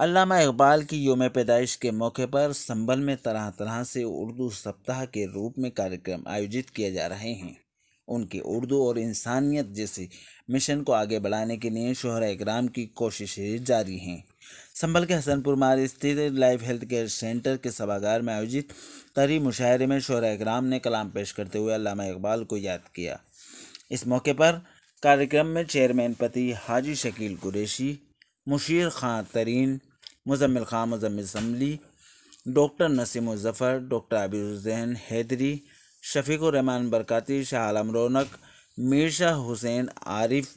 अल्लामा इकबाल की यौम पैदाइश के मौके पर संभल में तरह तरह से उर्दू सप्ताह के रूप में कार्यक्रम आयोजित किए जा रहे हैं। उनके उर्दू और इंसानियत जैसे मिशन को आगे बढ़ाने के लिए शोहरा इकराम की कोशिशें जारी हैं। संभल के हसनपुर मार स्थित लाइफ हेल्थ केयर सेंटर के सभागार में आयोजित तहरीर मुशायरे में शोहरा इकराम ने कलाम पेश करते हुए अल्लामा इकबाल को याद किया। इस मौके पर कार्यक्रम में चेयरमैन पति हाजी शकील कुरैशी, मुशीर खां तरीन, मुजम्मिल खां मुजम्मिल समली, डॉक्टर नसीम ज़फ़र, डॉक्टर आबिदुज़्ज़ैन हैदरी, शफीकुर रहमान बरकाती, शाह आलम रौनक, मीरशाह हुसैन आरिफ,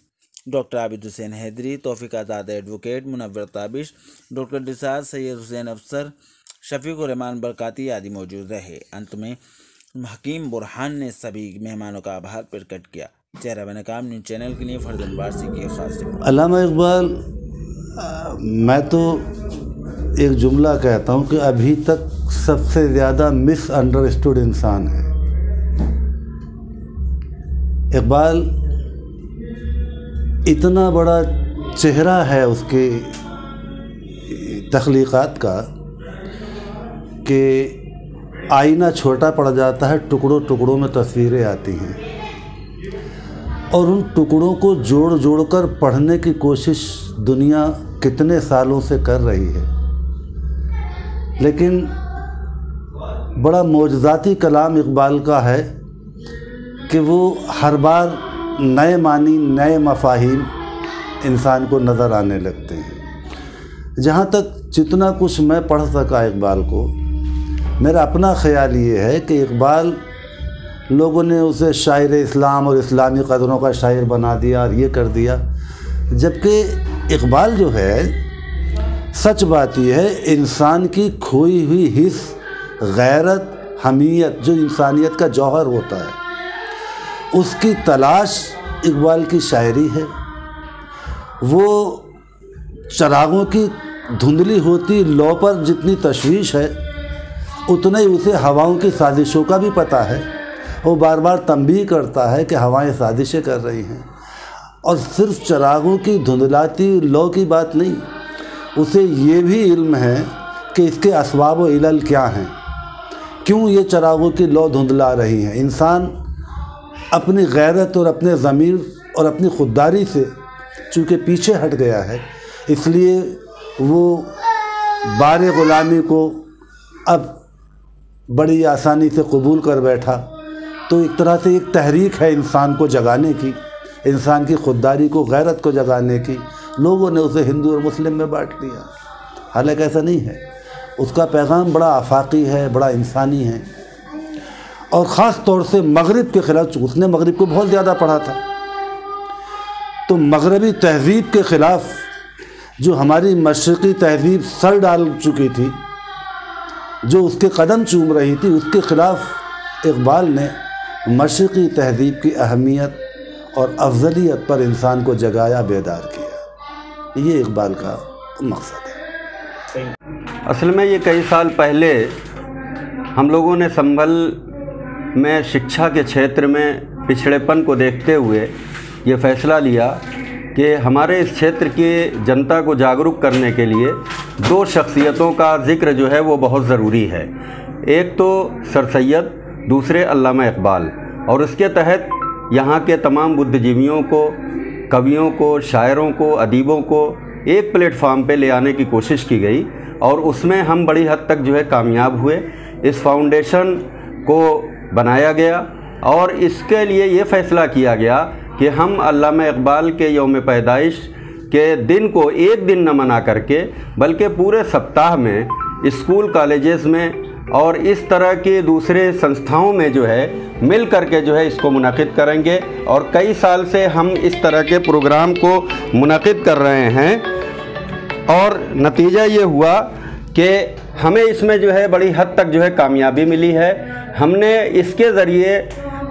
डॉक्टर आबिदुज़्ज़ैन हैदरी, तौफीक आज़ाद एडवोकेट, मुनव्वर ताबिश, डॉक्टर दिसार सैयद हुसैन अफसर, शफीकुर रहमान बरकाती आदि मौजूद रहे। अंत में हकीम बुरहान ने सभी मेहमानों का आभार प्रकट किया। चेहरा बने काम न्यूज़ चैनल के लिए फरजन वारसी की खास रिपोर्ट। अल्लामा इकबाल, मैं तो एक जुमला कहता हूँ कि अभी तक सबसे ज़्यादा मिसअंडरस्टूड इंसान है। इकबाल इतना बड़ा चेहरा है उसके तख्लीक़ात का कि आईना छोटा पड़ जाता है, टुकड़ों टुकड़ों में तस्वीरें आती हैं और उन टुकड़ों को जोड़ जोड़ कर पढ़ने की कोशिश दुनिया कितने सालों से कर रही है, लेकिन बड़ा मौजज़ाती कलाम इकबाल का है कि वो हर बार नए मानी, नए मफ़ाहीम इंसान को नज़र आने लगते हैं। जहाँ तक जितना कुछ मैं पढ़ सका इकबाल को, मेरा अपना ख़याल ये है कि इकबाल, लोगों ने उसे शायर इस्लाम और इस्लामी क़दरों का शायर बना दिया और ये कर दिया, जबकि इकबाल जो है, सच बात यह है, इंसान की खोई हुई हिस्स, गैरत, हमीयत, जो इंसानियत का जौहर होता है, उसकी तलाश इकबाल की शायरी है। वो चरागों की धुंधली होती लौ पर जितनी तशवीश है, उतना ही उसे हवाओं की साजिशों का भी पता है। वो बार बार तंबीह करता है कि हवाएं साजिशें कर रही हैं, और सिर्फ चरागों की धुंधलाती लौ की बात नहीं, उसे ये भी इल्म है कि इसके असबाब व इलल क्या हैं, क्यों ये चरागों की लौ धुंधला रही हैं। इंसान अपनी गैरत और अपने ज़मीर और अपनी खुददारी से चूँकि पीछे हट गया है, इसलिए वो बारे ग़ुलामी को अब बड़ी आसानी से कबूल कर बैठा। तो एक तरह से एक तहरीक है इंसान को जगाने की, इंसान की खुददारी को, गैरत को जगाने की। लोगों ने उसे हिंदू और मुस्लिम में बांट दिया, हालांकि ऐसा नहीं है। उसका पैगाम बड़ा आफाकी है, बड़ा इंसानी है, और ख़ास तौर से मगरिब के ख़िलाफ़। उसने मगरिब को बहुत ज़्यादा पढ़ा था, तो मगरबी तहज़ीब के ख़िलाफ़ जो हमारी मशरिक़ी तहज़ीब सर डाल चुकी थी, जो उसके कदम चूम रही थी, उसके ख़िलाफ़ इकबाल ने मशरिक़ी तहज़ीब की अहमियत और अफजलियत पर इंसान को जगाया, बेदार किया। ये इकबाल का मकसद है। असल में ये कई साल पहले हम लोगों ने संभल में शिक्षा के क्षेत्र में पिछड़ेपन को देखते हुए ये फ़ैसला लिया कि हमारे इस क्षेत्र की जनता को जागरूक करने के लिए दो शख्सियतों का ज़िक्र जो है वो बहुत ज़रूरी है। एक तो सर सैयद, दूसरे अल्लामा इकबाल, और उसके तहत यहाँ के तमाम बुद्धिजीवियों को, कवियों को, शायरों को, अदीबों को एक प्लेटफार्म पे ले आने की कोशिश की गई, और उसमें हम बड़ी हद तक जो है कामयाब हुए। इस फाउंडेशन को बनाया गया और इसके लिए ये फ़ैसला किया गया कि हम अल्लामा इकबाल के यौम पैदाइश के दिन को एक दिन न मना करके, बल्कि पूरे सप्ताह में स्कूल, कॉलेजेस में और इस तरह के दूसरे संस्थाओं में जो है मिल करके जो है इसको मुनक़िद करेंगे। और कई साल से हम इस तरह के प्रोग्राम को मुनक़िद कर रहे हैं, और नतीजा ये हुआ कि हमें इसमें जो है बड़ी हद तक जो है कामयाबी मिली है। हमने इसके ज़रिए,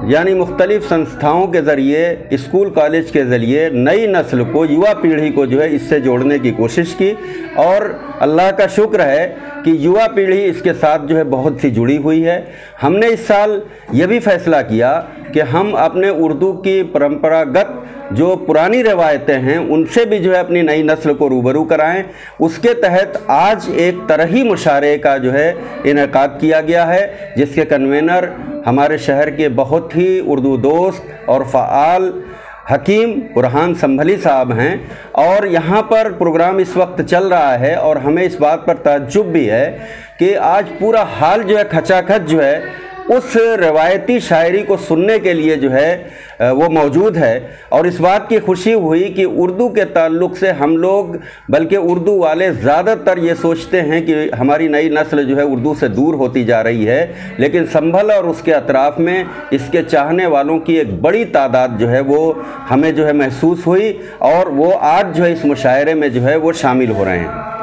यानी मुख्तलिफ़ संस्थाओं के ज़रिए, स्कूल कॉलेज के ज़रिए नई नस्ल को, युवा पीढ़ी को जो है इससे जोड़ने की कोशिश की, और अल्लाह का शुक्र है कि युवा पीढ़ी इसके साथ जो है बहुत सी जुड़ी हुई है। हमने इस साल ये भी फ़ैसला किया कि हम अपने उर्दू की परंपरागत जो पुरानी रवायतें हैं उनसे भी जो है अपनी नई नस्ल को रूबरू कराएं। उसके तहत आज एक तरही मुशायरे का जो है इनेकाद किया गया है, जिसके कन्वेनर हमारे शहर के बहुत ही उर्दू दोस्त और फ़ाल हकीम बुरहान संभली साहब हैं। और यहाँ पर प्रोग्राम इस वक्त चल रहा है और हमें इस बात पर ताज्जुब भी है कि आज पूरा हाल जो है खचाखच जो है उस रवायती शायरी को सुनने के लिए जो है वो मौजूद है। और इस बात की खुशी हुई कि उर्दू के ताल्लुक़ से हम लोग, बल्कि उर्दू वाले ज़्यादातर ये सोचते हैं कि हमारी नई नस्ल जो है उर्दू से दूर होती जा रही है, लेकिन संभल और उसके अतराफ़ में इसके चाहने वालों की एक बड़ी तादाद जो है वो हमें जो है महसूस हुई और वो आज जो है इस मुशायरे में जो है वो शामिल हो रहे हैं।